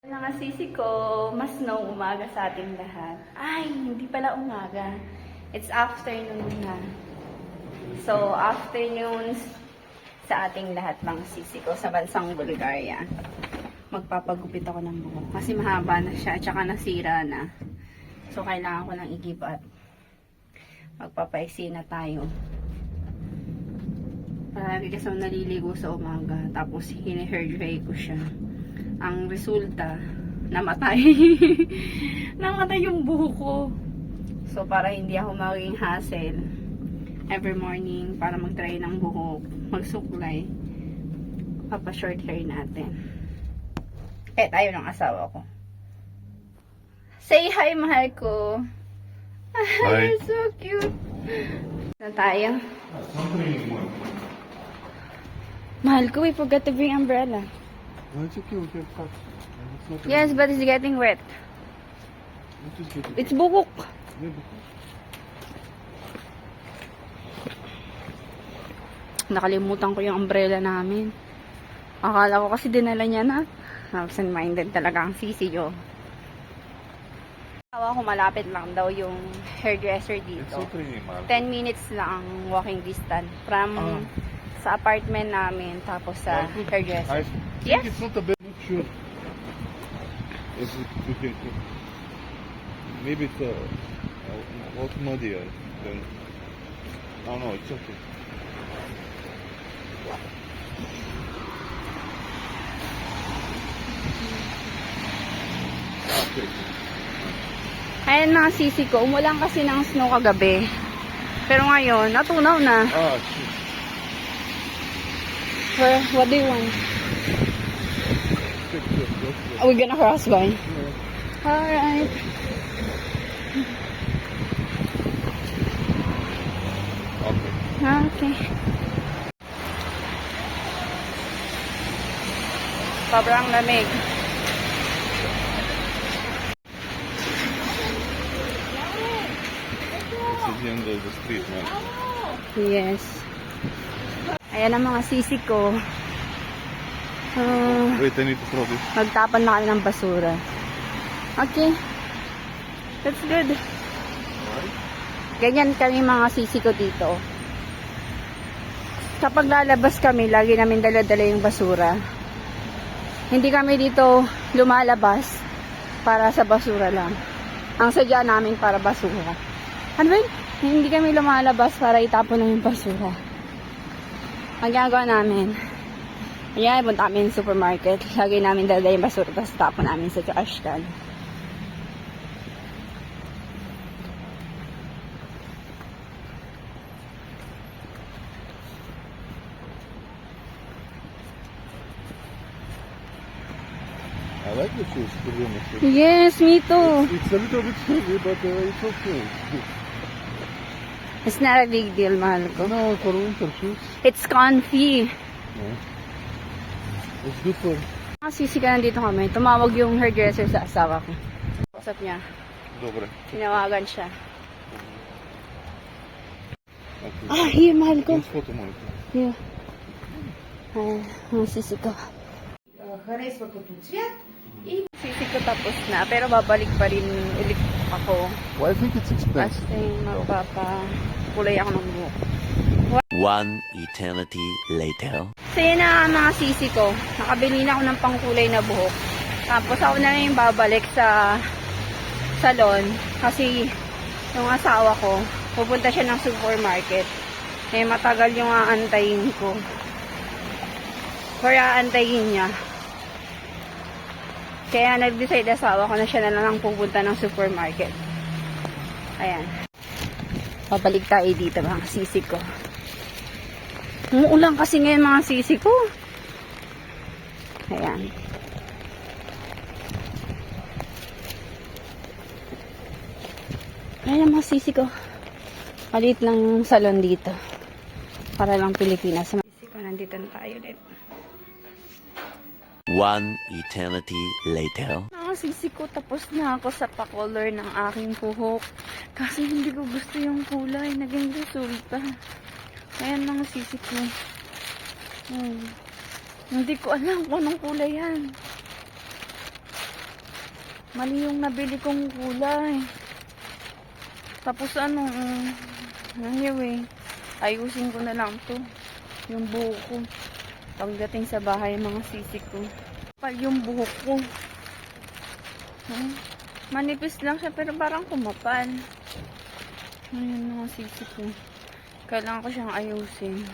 Mga sisi ko, mas no umaga sa ating lahat. Ay, hindi pala umaga. It's afternoon na. So, afternoon sa ating lahat mga sisi ko sa bansang Bulgaria. Magpapagupit ako ng buhok kasi mahaba na siya at saka nasira na. So, kailangan ko nang i-give up. Magpapaiksi na tayo. Paragi kasi naliligo sa umaga. Tapos, hini-hair dry ko siya. Ang resulta, namatay. Namatay yung buhok ko. So, para hindi ako maging hassle, every morning, para mag-try ng buhok, magsuklay, papa-short hair natin. Eh, tayo ng asawa ko. Say hi, mahal ko. Hi. You're so cute. Na tayo. Mahal ko, we forgot to bring umbrella. No, it's okay, we can cut. It's not Yes, but it's getting wet. What is getting? It's bukok. Yeah, but- Nakalimutan ko yung umbrella namin. Akala ko kasi dinala niya na. Absent-minded talaga ang sisi yo. Tawa ko malapit lang daw yung hairdresser It's dito. okay, Mark. 10 minutes lang ang walking distance from sa apartment namin tapos sa hairdresser. I think Yes. it's not a bad, not sure. If we can cook. Maybe it's hot muddy, then. No, it's okay. Okay. Ayan mga sisi ko, umulan kasi ng snow kagabi. Pero ngayon, natunaw na. Shit. What do you want? Good. Are we gonna cross by? Yeah. Alright. Okay. Okay. Sobrang lamig. This is the end of the street, man. Yes. Ayan ang mga sisi ko. Wait, I need to throw this. Magtapan na kami ng basura. Okay. That's good. Ganyan kami mga sisi ko dito. Kapag lalabas kami, lagi namin dala-dala yung basura. Hindi kami dito lumalabas para sa basura lang. Ang sadya namin para basura. Ano ba yun? Hindi kami lumalabas para itapon lang yung basura. Ang ginagawa namin, ayan, punta kami sa supermarket. Lagi namin dala yung basura, tapos tapon namin sa trash can. I like the shoes, to be honest. Yes, me too. It's a little bit heavy, but it's okay. It's not a big deal, mahal ko. No, for winter shoes. It's comfy. Yeah. It's good for... Sisi ka nandito kami. Tumawag yung hairdresser sa asawa ko. Usap niya. Dobre. Tinawagan siya. Okay. Here, mahal ko. Let's photo more. Here. Ay, ang sisi ko. Харесва като цвят и Sisi ko tapos na, pero babalik pa rin ulit ako. Well, I think it's expensive. Kasi magpapakulay ako ng buhok. One eternity later. So yun na ang mga sisi ko. Nakabili na ako ng pangkulay na buhok. Tapos ako na yung babalik sa salon. Kasi yung asawa ko, pupunta siya ng supermarket. Eh matagal yung aantayin ko. Kaya aantayin niya. Kaya nag-decide asawa ko na siya na lang pupunta ng supermarket. Ayan. Pabalik tayo dito mga sisi ko. Umuulan kasi ngayon mga sisi ko. Ayan. Ayan mga sisi ko. Palit lang yung salon dito. Para lang Pilipinas. Sisi ko, nandito na tayo ulit. One eternity later. Mga sisi ko, tapos na ako sa pa-color ng aking buhok. Kasi hindi ko gusto yung kulay. Naging resulta. Ayan mga sisi ko. Hindi ko alam kung anong kulay yan. Mali yung nabili kong kulay. Tapos anyway, ayusin ko na lang to. Yung buhok ko. Pagdating sa bahay, mga sisik ko. Kapal yung buhok ko. Manipis lang siya, pero parang kumapal. Ayan mga sisik ko. Kailangan ko siyang ayusin.